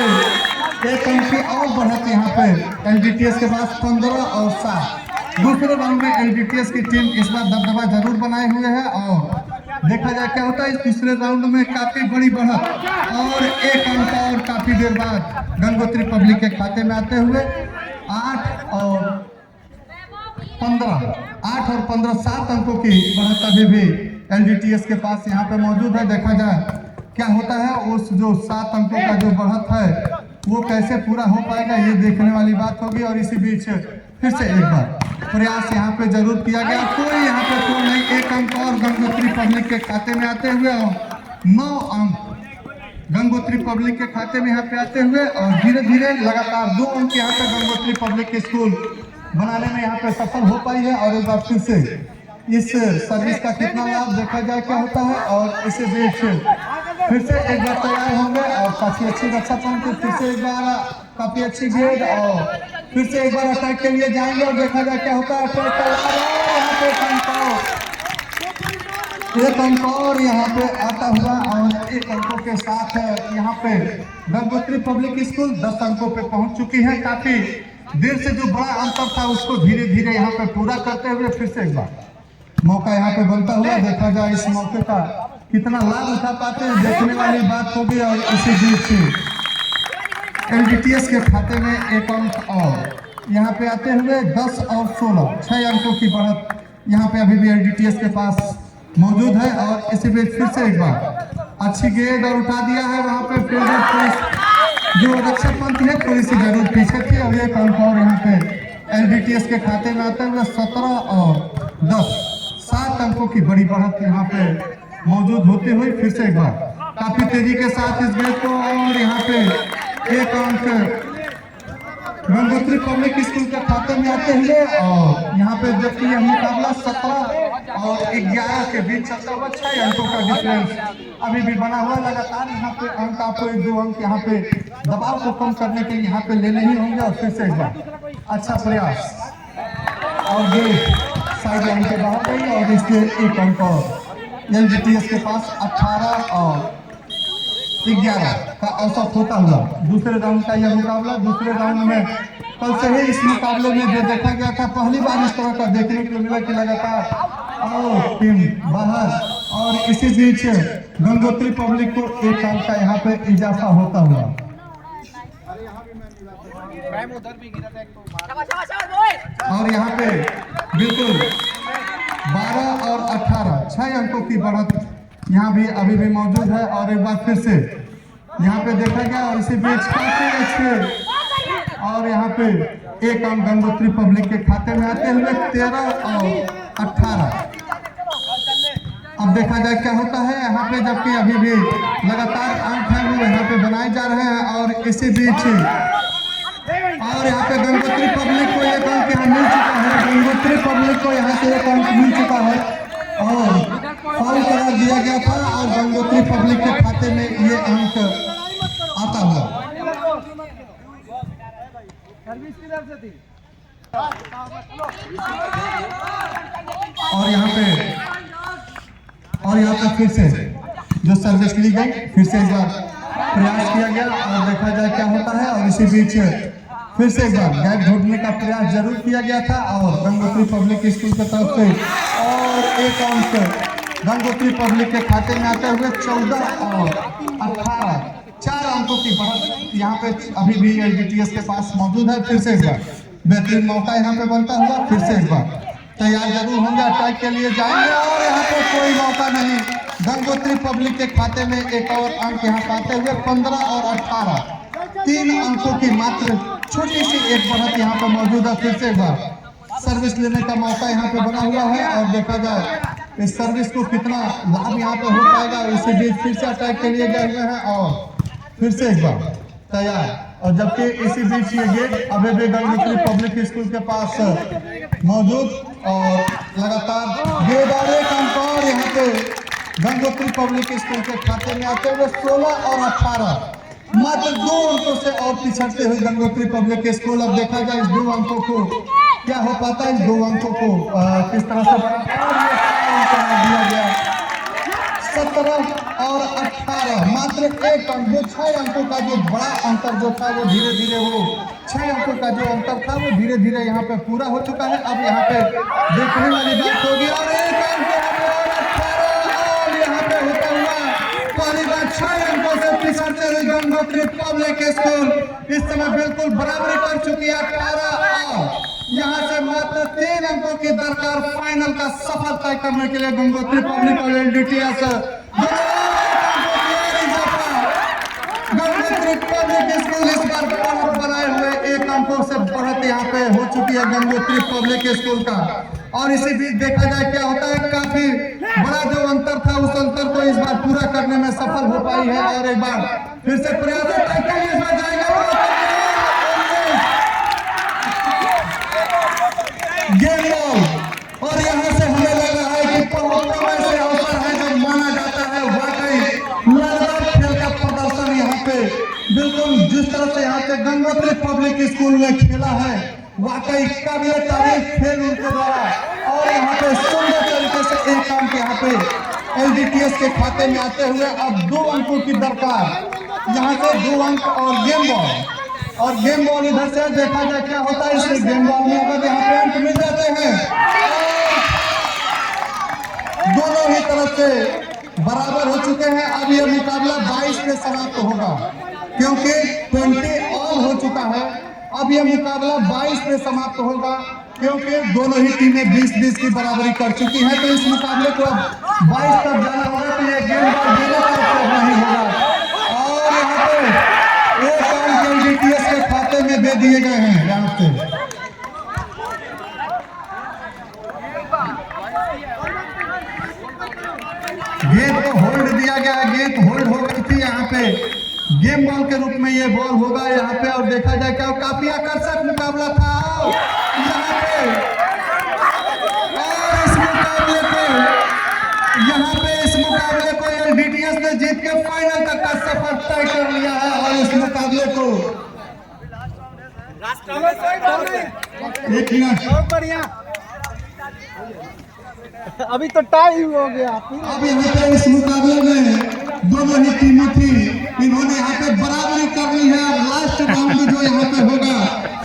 एक अंक की और बढ़त यहाँ पे एलबीटीएस के बाद 15 और 7। दूसरे राउंड में एलबीटीएस की टीम इस बार दबदबा जरूर बनाए हुए है। और देखा जाए क्या होता है इस तीसरे राउंड में काफी बड़ी बढ़त और एक अंक और काफी देर बाद गंगोत्री पब्लिक के खाते में आते हुए 8 और 15 7 अंकों की बढ़त अभी भी एलबीटीएस के पास यहाँ पे मौजूद है। देखा जाए क्या होता है उस जो 7 अंकों का जो बढ़त है वो कैसे पूरा हो पाएगा ये देखने वाली बात होगी। और इसी बीच फिर से एक बार प्रयास यहाँ पे जरूर किया गया, कोई यहाँ पे क्यों नहीं। एक अंक और गंगोत्री पब्लिक के खाते में आते हुए और 9 अंक गंगोत्री पब्लिक के खाते में यहाँ पे आते हुए और धीरे धीरे लगातार 2 अंक यहाँ पे गंगोत्री पब्लिक स्कूल बनाने में यहाँ पे सफल हो पाई है। और एक बार फिर से इस सर्विस का कितना लाभ देखा जाए क्या होता है। और इसी बीच फिर से एक बार तैयार होंगे और काफी अच्छी रक्षा पंक्ति, फिर से एक बार काफी अच्छी गेंद और फिर से एक बार अटैक के लिए जाएंगे और देखा जाए क्या होता है। यहाँ पे एक अंक और यहाँ पे आता हुआ और 1 अंकों के साथ यहाँ पे गंगोत्री पब्लिक स्कूल 10 अंकों पे पहुंच चुकी है। काफी देर से जो बड़ा अंतर था उसको धीरे धीरे यहाँ पे पूरा करते हुए फिर से एक बार मौका यहाँ पे बनता हुआ। देखा जाए इस मौके का कितना लाभ उठा पाते हैं देखने वाली बात होगी। और इसी बीच एलबीटीएस के खाते में 1 अंक और यहाँ पे आते हुए 10 और 16 6 अंकों की बढ़त यहाँ पे अभी भी एलबीटीएस के पास मौजूद है। और इसी बीच फिर से एक बार अच्छी गेंद और उठा दिया है वहाँ पे फील्डर जो रक्षक पंथी है थोड़ी सी जरूर पीछे थी। और 1 अंक और यहाँ पे एलबीटीएस के खाते में आते हुए 17 और 10 7 अंकों की बड़ी बढ़त यहाँ पे मौजूद होती हुई फिर से एक बार काफी तेजी के साथ इस गेंद को। और यहाँ पे 1 अंक गंगोत्री पब्लिक स्कूल के खाते में आते हुए और यहाँ पे जबकि यह मुकाबला 17 और 11 के बीच चलता हुआ 6 अंकों का डिफरेंस अभी भी बना हुआ। लगातार यहाँ पे अंक आपको 1-2 अंक यहाँ पे दबाव को कम करने के लिए यहाँ पे लेने ही होंगे। और फिर से एक बार अच्छा प्रयास और ये साइड लाइन के बाहर गई और इसके 1 अंक और एलबीटीएस के पास 18 और 11 का औसत होता हुआ दूसरे राउंड का यह मुकाबला। दूसरे राउंड में कल से ही इस मुकाबले में जो देखा गया था पहली बार इस तरह का देखने को मिला कि लगातार और टीम बाहर। और इसी बीच गंगोत्री पब्लिक को 1 अंक का यहाँ पे इजाफा होता हुआ। और यहाँ पे बिल्कुल 12 और 18 6 अंकों की बढ़त यहाँ भी अभी भी मौजूद है। और एक बार फिर से यहाँ पे देखा गया और इसी बीच काफी अच्छे और यहाँ पे 1 अंक गंगोत्री पब्लिक के खाते में आते हुए 13 और 18। अब देखा जाए क्या होता है यहाँ पे, जबकि अभी भी लगातार अंक है वो यहाँ पे बनाए जा रहे हैं। और इसी बीच और यहाँ पे गंगोत्री पब्लिक को 1 अंक यहाँ मिल चुका है। गंगोत्री पब्लिक को यहाँ से 1 अंक मिल चुका है और फाउल करार दिया गया था और गंगोत्री पब्लिक के खाते में ये अंक आता हुआ। और यहाँ पे फिर से जो सर्विस ली गई फिर से एक बार प्रयास किया गया और देखा जाए क्या होता है। और इसी बीच फिर से एक बार गैप ढूंढने का प्रयास जरूर किया गया था और गंगोत्री पब्लिक स्कूल की तरफ से और 1 अंक गंगोत्री पब्लिक के खाते में आते हुए 14 और 18 4 अंकों की बढ़त यहाँ पे अभी भी एलबीटीएस के पास मौजूद है। फिर से एक बार बेहतरीन मौका यहाँ पे बनता हुआ, फिर से एक बार तैयार जरूर होंगे, अटैक के लिए जाएंगे और यहाँ पे कोई मौका नहीं। गंगोत्री पब्लिक के खाते में 1 और अंक यहाँ पाते हुए 15 और 18 3 अंकों की मात्र छोटी सी एक बढ़त यहाँ पे मौजूद है। फिर से एक बार सर्विस लेने का मौका यहाँ पे बना हुआ है और देखा जाए इस सर्विस को कितना लाभ यहाँ पे हो पाएगा। इसी बीच फिर से अटैक के लिए गए हुए हैं और फिर से एक बार तैयार। और जबकि इसी बीच ये गेट अभी भी गंगोत्री पब्लिक स्कूल के पास मौजूद और लगातार गेट और एक अंक और यहाँ पे गंगोत्री पब्लिक स्कूल के खाते में आते हुए 16 और 18 मात्र 2 अंकों से और पिछड़ते हुए गंगोत्री पब्लिक स्कूल। अब देखा जाए इस 2 अंकों को क्या हो पाता है, इस 2 अंकों को किस तरह से दिया गया। 17 और 18 मात्र 1 अंक, जो 6 अंकों का जो बड़ा अंतर जो था वो धीरे धीरे वो 6 अंकों का जो अंतर था वो धीरे धीरे यहाँ पे पूरा हो चुका है। अब यहाँ पे देखने वाली बात होगी और 1 अंक और यहाँ पे होता हुआ पहली बार 6 अंकों से पिछड़ते हुए गंगोत्री पब्लिक स्कूल इस समय बिल्कुल बराबरी कर चुकी है 18 और यहाँ से मात्र 3 अंकों की दरकार फाइनल का सफर तय करने के लिए गंगोत्री पब्लिक और एलडीटीएस गंगोत्री पब्लिक स्कूल इस बार बढ़त बनाए हुए 1 अंकों से बढ़त यहाँ पे हो चुकी है गंगोत्री पब्लिक स्कूल का। और इसी बीच देखा जाए क्या होता है, काफी बड़ा जो अंतर था उस अंतर को इस बार पूरा करने में सफल हो पाई है। और एक बार फिर से प्रयास गेम बॉल और यहाँ से हमें लग रहा है कि ऐसे अवसर है जो माना जाता है वाकई लगातार खेल का प्रदर्शन यहाँ पे बिल्कुल जिस तरह से यहाँ पे गंगोत्री पब्लिक स्कूल ने खेला है वाकई काबिल तारीफ खेल उनके द्वारा। और यहाँ पे सुंदर तरीके से 1 अंक यहाँ पे एलडीटीएस के खाते में आते हुए अब 2 अंकों की दरकार यहाँ से 2 अंक और गेम बॉल इधर से देखा जाए क्या होता है। इस गेम बॉल में अगर यहाँ पे अंक मिल जाते हैं दोनों ही तरफ से बराबर हो चुके हैं। अब यह मुकाबला 22 पे समाप्त होगा क्योंकि 20 ऑल हो चुका है। अब यह मुकाबला 22 पे समाप्त होगा क्योंकि दोनों ही टीमें 20-20 की बराबरी कर चुकी हैं। तो इस मुकाबले को अब 22 तक जाना होगा तो यह गेम बॉल दोनों तरफ से नहीं होगा। और यहाँ पे 1 अंक एलडीटीएस के खाते में दे दिए गए हैं। यहाँ पे गेंद को होल्ड दिया गया है, गेंद होल्ड हो गई थी यहाँ पे गेम बॉल के रूप में ये बॉल होगा यहाँ पे। और देखा जाए क्या काफी आकर्षक मुकाबला था यहाँ पे। और इस मुकाबले को एलडीटीएस ने जीत के फाइनल तक का सफर तय कर लिया है। और इस मुकाबले को एक मिनट बढ़िया अभी तो टाइम हो गया। अब यहाँ पे इस मुकाबले में दोनों ही टीमें थी, इन्होंने यहाँ पे बराबरी कर ली है। लास्ट राउंड जो यहाँ पे होगा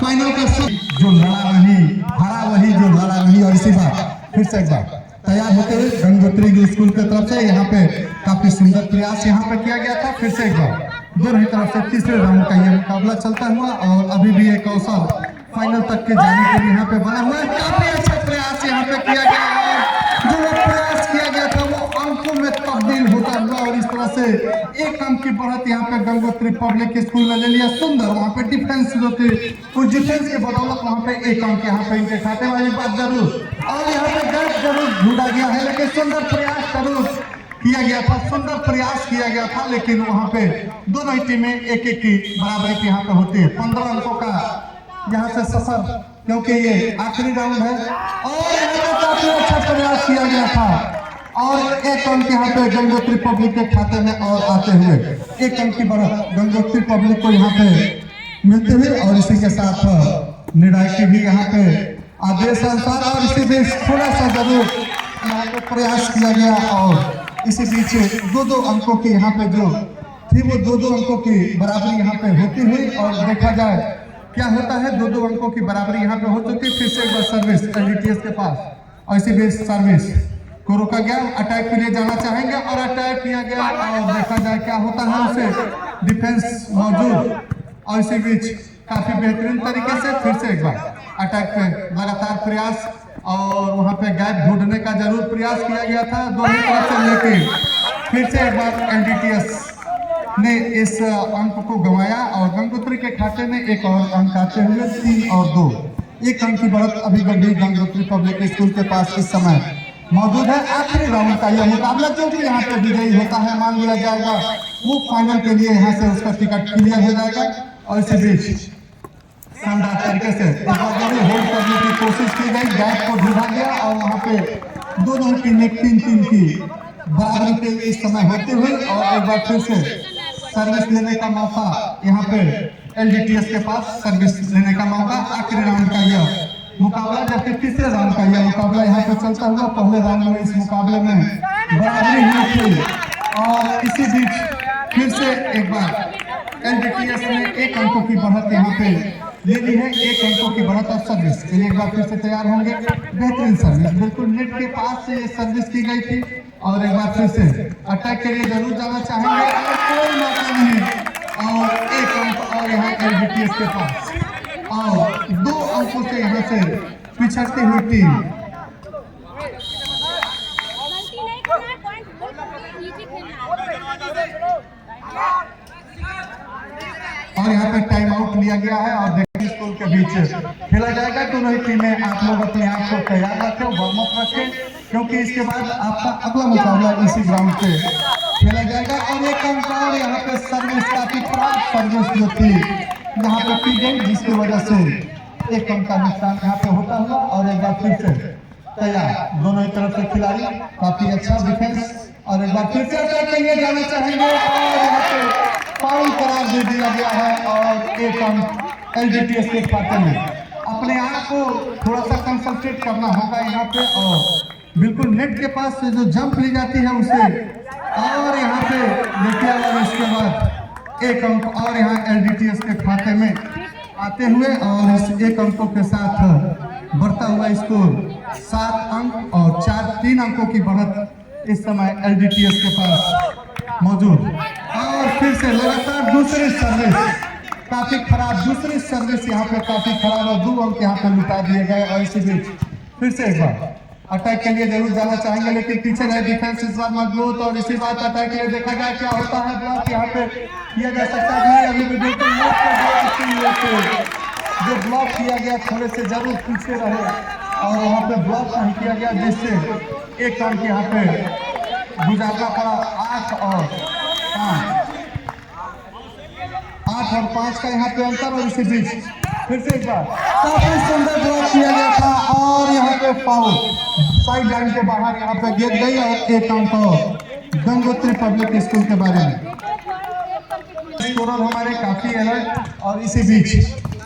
फाइनल का सब जो लड़ा नहीं हरा वही जो लड़ा नहीं। और इसी बार फिर से एक बार तैयार होते हुए गंगोत्री स्कूल की तरफ से यहाँ पे काफी सुंदर प्रयास यहाँ पे किया गया था। फिर से एक बार दोनों ही तरफ से तीसरे राउंड का यह मुकाबला चलता हुआ और अभी भी एक अवसर फाइनल तक के जाने के लिए यहाँ पे बना हुआ है। काफी अच्छा प्रयास यहाँ पे किया गया है। जो प्रयास किया गया था वो अंकों में तब्दील होता हुआ और इस तरह से 1 अंक की बढ़त यहाँ पे गंगोत्री पब्लिक स्कूल ने ले लिया। सुंदर वहाँ पे डिफेंस जो थी उस डिफेंस के बदौलत वहाँ पे 1 अंक यहाँ पे इनके खाते वाली बात जरूर। और यहाँ पे गैप जरूर ढूंढा गया है लेकिन सुंदर प्रयास जरूर किया गया था, सुंदर प्रयास किया गया था। लेकिन वहाँ पे दोनों ही टीमें 1-1 की बराबरी की यहाँ पे होती है। 15 अंकों का यहाँ से सफर क्योंकि ये आखिरी राउंड है। और यहाँ पे काफी अच्छा प्रयास किया गया था और 1 अंक यहाँ पे गंगोत्री पब्लिक के खाते में और आते हुए 1 अंक की बढ़त गंगोत्री पब्लिक को यहाँ पे मिलते हुए। और इसी के साथ निर्णायक की भी यहाँ पे आदेश अनुसार और इसी बीच थोड़ा सा जरूर यहाँ पे प्रयास किया गया। और इसी बीच 2-2 अंकों की यहाँ पे जो थी वो 2-2 अंकों की बराबरी यहाँ पे होती हुई। और देखा जाए क्या होता है 2-2 अंकों की बराबरी यहाँ पे हो चुकी। फिर से एक बार सर्विस एलडीटीएस के पास और इसी बीच सर्विस को रोका गया। अटैक के लिए जाना चाहेंगे और अटैक किया गया और देखा जाए क्या होता है उसे डिफेंस मौजूद। और इसी बीच काफी बेहतरीन तरीके से फिर से एक बार अटैक पे लगातार प्रयास और वहाँ पे गैप ढूंढने का जरूर प्रयास किया गया था दोनों तरफ से। लेकिन फिर से एक बार एलडीटीएस ने इस अंक को गंवाया और गंगोत्री के खाते में 1 और अंक आते हुए 3 और 2 1 अंक की बढ़त अभी भी गंगोत्री पब्लिक स्कूल के पास इस समय मौजूद है। आखिरी राउंड का यह मुकाबला, जो भी यहाँ पे विजयी होता है मान लिया जाएगा वो फाइनल के लिए यहाँ से उसका टिकट क्लियर हो जाएगा। और इसी बीच शानदार तरीके से एक बार जरूर होल्ड करने की कोशिश की गई, गैप को ढूंढा गया और वहाँ पे दोनों टीमें 3-3 की बराबरी पे इस समय होते हुए और एक बार फिर से सर्विस लेने का मौका यहाँ पे एलजीटीएस के पास सर्विस लेने का मौका। आखिरी राउंड का यह मुकाबला, जबकि तीसरे राउंड का यह मुकाबला यहाँ पे चलता हुआ। पहले राउंड में इस मुकाबले में बराबरी हुई थी और इसी बीच फिर से एक बार एलजीटीएस ने 1 अंकों की बढ़त यहाँ पे ले ली है। 1 अंकों की बढ़त और सर्विस के लिए एक बार फिर से तैयार होंगे। बेहतरीन सर्विस, बिल्कुल नेट के पास से ये सर्विस की गई थी और एक बार फिर से अटैक के लिए जरूर जाना चाहेंगे और कोई मौका नहीं और 1 अंक और यहाँ एलजीटीएस के पास और 2 अंकों से यहाँ से पिछड़ती हुई टीम। और यहाँ पे टाइम आउट लिया गया है और देखिए स्कूल के बीच खेला जाएगा। दोनों ही टीमें आप लोग अपने आप को तैयार रखें, वार्म अप रखें, क्योंकि इसके बाद आपका अगला मुकाबला इसी ग्राउंड पे खेला जाएगा। और एक अंक और यहाँ पे सर्विस, काफी खराब सर्विस जो थी यहाँ पे की गई, जिसकी वजह से 1 अंक का नुकसान यहाँ पे होता हुआ। और एक बार फिर से तैयार दोनों ही तरफ से खिलाड़ी, काफी अच्छा डिफेंस और एक बार फिर से अटैक के लिए जाना चाहेंगे और यहाँ पे फाउल करार दे दिया गया है और 1 अंक एलजीटीएस के खाते में। अपने आप को थोड़ा सा कंसंट्रेट करना होगा यहाँ पे और बिल्कुल नेट के पास से जो जंप ली जाती है उसे और यहाँ पे देखिए और इसके बाद 1 अंक और यहाँ एलजीटीएस के खाते में आते हुए और इस 1 अंकों के साथ बढ़ता हुआ स्कोर 7 अंक और 3 अंकों की बढ़त इस समय एलजीटीएस के पास मौजूद। और फिर से लगातार दूसरी सर्विस, काफी खराब दूसरी सर्विस यहाँ पे काफी खराब और 2 अंक यहाँ पे लुटा दिए गए। और इसी बीच फिर से एक बार अटैक के लिए जरूर जाना चाहेंगे, लेकिन पीछे है डिफेंस इस बार मजबूत। और इसी बात अटैक के लिए देखा जाए क्या होता है। ब्लॉक यहाँ पे किया जा सकता है, अभी भी बिल्कुल जो ब्लॉक किया गया थोड़े से जरूर पीछे रहे और वहाँ पे ब्लॉक नहीं किया गया, जिससे 1 अंक यहाँ पे गुजारना पड़ा। 8 और 5 का यहाँ पे अंतर। और इसी बीच फिर से एक बार काफी सुंदर ब्लॉक किया गया था और यहाँ पे फाउल साइड लाइन के बाहर यहाँ पे गिर गई और 1 अंक और गंगोत्री पब्लिक स्कूल के बारे में। स्कोरर हमारे काफी अलर्ट। और इसी बीच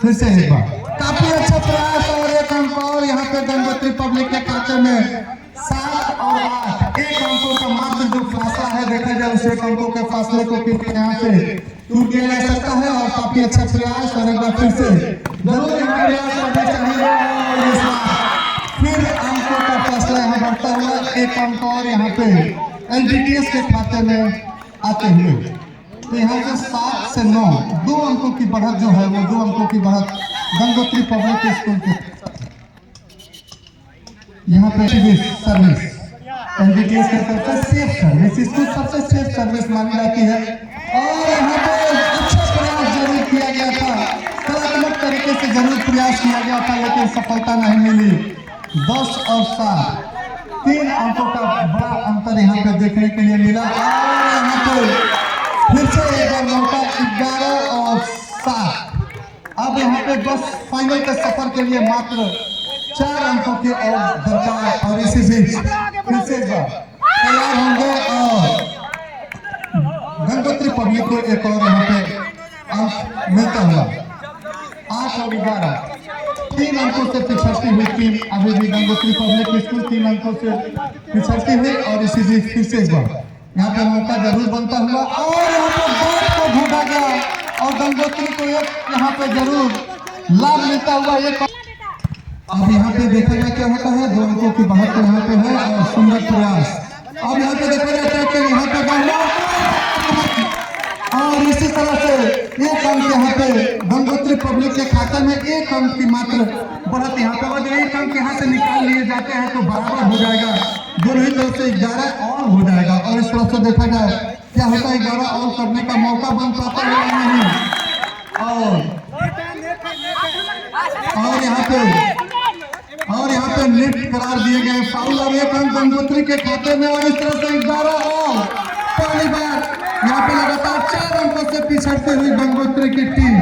फिर से एक बार काफी अच्छा प्रयास और 1 अंक और यहाँ पे गंगोत्री पब्लिक के खाते में। 7 और 8, 1 अंकों का मात्र जो फासला है देखा जाए उस 1 अंकों के फासले को फिर यहाँ से टूट दिया जा सकता है। और काफी अच्छा प्रयास और एक बार फिर से जरूर यहाँ प्रयास करना चाहिए और इस बार फिर अंकों का फासला यहाँ बढ़ता हुआ 1 अंक और यहाँ पे एलजीटीएस के खाते में आते हुए। तो यहाँ से 7 से 9 2 अंकों की बढ़त जो है वो 2 अंकों की बढ़त गंगोत्री पब्लिक स्कूल के यहाँ पे सर्विस एलजीटीएस की तरफ से सेफ सर्विस, इसको सबसे सेफ सर्विस मानी जाती है। और यहाँ पे अच्छा प्रयास जरूर किया गया था, कलात्मक तरीके से जरूर प्रयास किया गया था, लेकिन सफलता नहीं मिली। 10 और 7, 3 अंकों का बड़ा अंतर यहाँ पे देखने के लिए मिला। और यहाँ पे फिर से एक बार मौका 11 और 7। अब यहाँ पे बस फाइनल के सफर के लिए मात्र 4 अंकों की और दरकार। और इसी बीच फिर से तैयार होंगे और गंगोत्री पब्लिक को एक और यहाँ पे अंक मिलता हुआ। 8 और 11, 3 अंकों से पिछड़ती हुई टीम अभी भी गंगोत्री पब्लिक स्कूल 3 अंकों से पिछड़ती हुई। और इसी बीच फिर से एक बार यहाँ पे मौका जरूर बनता हुआ और यहाँ पे बैट को ढूंढा गया और गंगोत्री को एक यहाँ पे जरूर लाभ मिलता हुआ। एक अब यहाँ पे देखा गया क्या होता है, 2 अंकों की बढ़त यहाँ पे है और सुंदर प्रयास। अब यहाँ पे देखा जाता है कि यहाँ पे बढ़ना और इसी तरह से 1 अंक यहाँ पे गंगोत्री पब्लिक के खाते में 1 अंक की मात्र बढ़त यहाँ पे। और 1 अंक यहाँ से निकाल लिए जाते हैं तो बराबर हो जाएगा, दोनों ही तरफ से 11 और हो जाएगा। और इस तरफ से देखा जाए क्या होता है, 11 और करने का मौका बन पाता है या नहीं। और यहाँ पे पे नेट करार दिए गए फाउल और एक अंक गंगोत्री के खाते में। और इस तरह से 11 और पहली बार यहाँ पे लगातार 4 अंकों से पिछड़ती हुई गंगोत्री की टीम।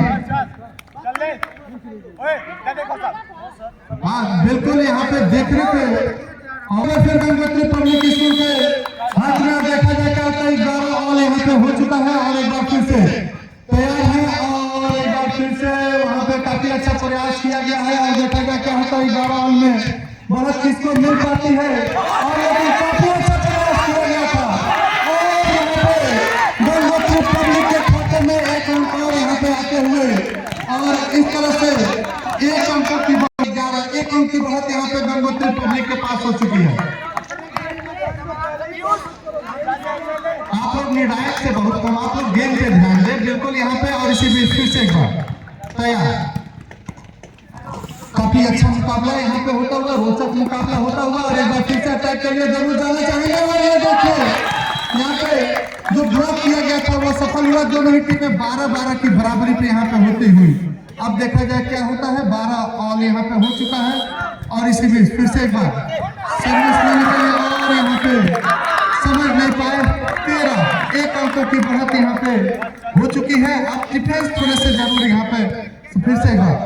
हाँ बिल्कुल, यहाँ पे देखने पे और फिर गंगोत्री पब्लिक स्कूल के हाथ में देखा जाए क्या होता है। 11 ऑल यहाँ पे हो चुका है और एक बार फिर से तैयार है और एक बार फिर से वहाँ पे काफी अच्छा प्रयास किया गया है और देखा गया क्या होता है। 11 ऑल में बहुत किसको मिल पाती है और लेकिन काफी अच्छा प्रयास किया गया था और यहाँ पे गंगोत्री पब्लिक के खाते में 1 अंक और यहाँ पे आते हुए और इस तरह से 1 अंक की 1 अंक की बढ़त यहाँ पे गंगोत्री पब्लिक के पास हो चुकी है। आप लोग निर्णायक से बहुत कम, आप लोग गेम पे ध्यान दें बिल्कुल यहाँ पे। और इसी बीच फिर से एक बार तैयार, काफी अच्छा मुकाबला यहाँ पे होता हुआ, रोचक मुकाबला होता हुआ और एक बार फिर से अटैक के लिए जरूर जाना चाहेंगे। और ये देखिए यहाँ पे जो ड्रॉप किया गया था वो सफल हुआ। दोनों ही टीमें 12-12 की बराबरी पे यहाँ पे होती हुई। अब देखा जाए क्या होता है। 12 ऑल यहाँ पे हो चुका है और इसी बीच फिर से एक बार सर्विस लेने के लिए और यहाँ पे समझ नहीं पाए 13 1 अंकों की बढ़त यहाँ पे हो चुकी है। अब डिफेंस थोड़े से जरूर यहाँ पे फिर से एक बार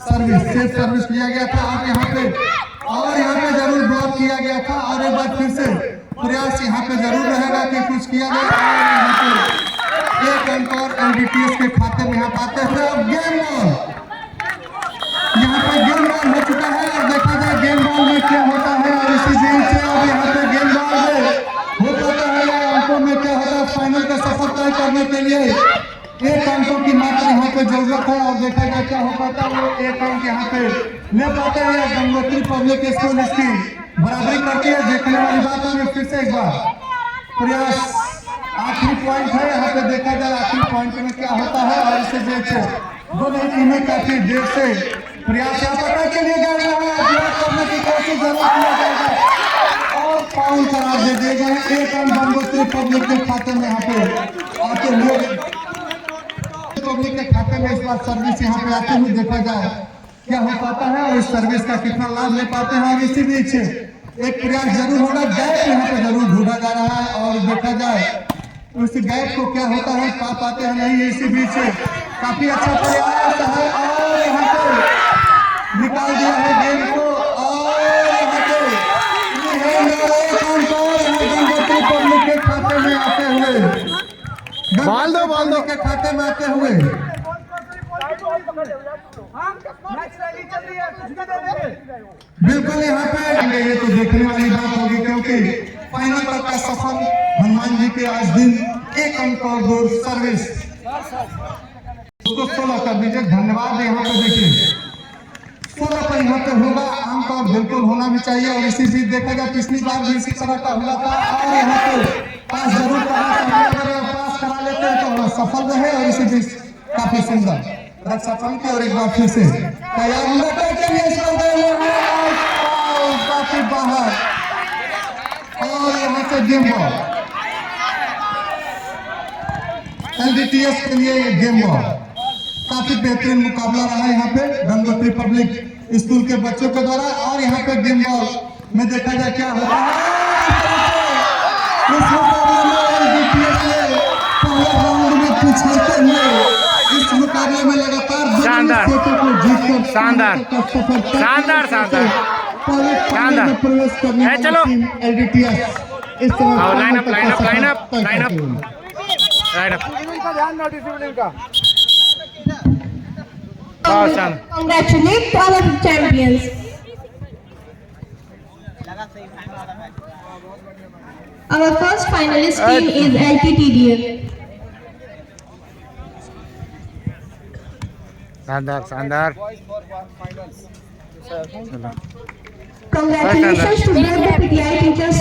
सर्विस सेफ सर्विस लिया गया था और यहाँ पे जरूर ड्रॉप किया गया था और एक बार फिर से प्रयास यहाँ पे जरूर रहेगा कि कुछ किया जाए। और यहाँ पे 1 अंक और LDTS के खाते में यहाँ पाते हैं। अब गेम बॉल यहाँ पे गेम बॉल हो चुका है और देखा जाए गेम बॉल में क्या होता है। और इसी गेम से अब यहाँ पे गेम बॉल में हो पाता है या अंकों में क्या होता है। फाइनल का सफर तय करने के लिए 1 अंकों की मात्र यहाँ पे जरूरत है और देखा जाए क्या हो पाता है। वो 1 अंक यहाँ पे ले पाते हैं। गंगोत्री पब्लिक स्कूल इसकी बराबरी करती है। देखने वाली बात है फिर से एक बार प्रयास। आखिरी पॉइंट है यहाँ पे, देखा जाए आखिरी पॉइंट में क्या होता है। और इसे देखे दोनों टीमें काफी देर से प्रयास यहाँ पता के लिए कर रहे हैं, करने की कोशिश जरूर किया जाएगा और फाउल करार दे दिए गए। 1 अंक गंगोत्री पब्लिक के खाते में यहाँ पे आते हुए पब्लिक के खाते में इस बार सर्विस यहाँ पे आते हुए देखा जाए क्या हो पाता है और इस सर्विस का कितना लाभ ले पाते हैं। और इसी बीच एक प्रयास जरूर होगा, गैप यहाँ पे जरूर ढूंढा जा रहा है और देखा जाए उस गैप को क्या होता है, पा पाते हैं नहीं। इसी बीच काफी अच्छा प्रयास है और यहाँ पे निकाल दिया है गेम को और यहाँ पे गंगोत्री पब्लिक के खाते में आते हुए के खाते में आते हुए बिल्कुल यहाँ पे ये तो देखने वाली बात होगी क्योंकि फाइनल तक का सफर हनुमान जी के आज दिन 1 अंक और 2 सर्विस उसको 16 कर दीजिए। धन्यवाद। यहाँ पे देखिए 16 पर यहाँ पे होगा अंक और बिल्कुल होना भी चाहिए। और इसी बीच देखा जाए पिछली बार भी इसी तरह का हुआ था और यहाँ पे पास जरूर करना चाहिए। अगर पास करा लेते हैं तो सफल रहे। और इसी बीच काफी सुंदर रक्षा पंक्ति और एक बार फिर से तैयार काफी बाहर और यहाँ से गेम बॉल LDTS के लिए ये गेम बॉल काफी बेहतरीन मुकाबला रहा यहाँ पे गंगोत्री पब्लिक स्कूल के बच्चों के द्वारा। और यहाँ पे गेम बॉल में देखा जाए क्या होता है। इस मुकाबले में LDTS ने पहले राउंड में पिछड़ते हुए इस मुकाबले में लगातार शानदार प्रवेश करने चलो LDTS इस तरह line up Congratulate all of the champions. Our first finalist team is LTTDF. शानदार Congratulations to both the PTI teachers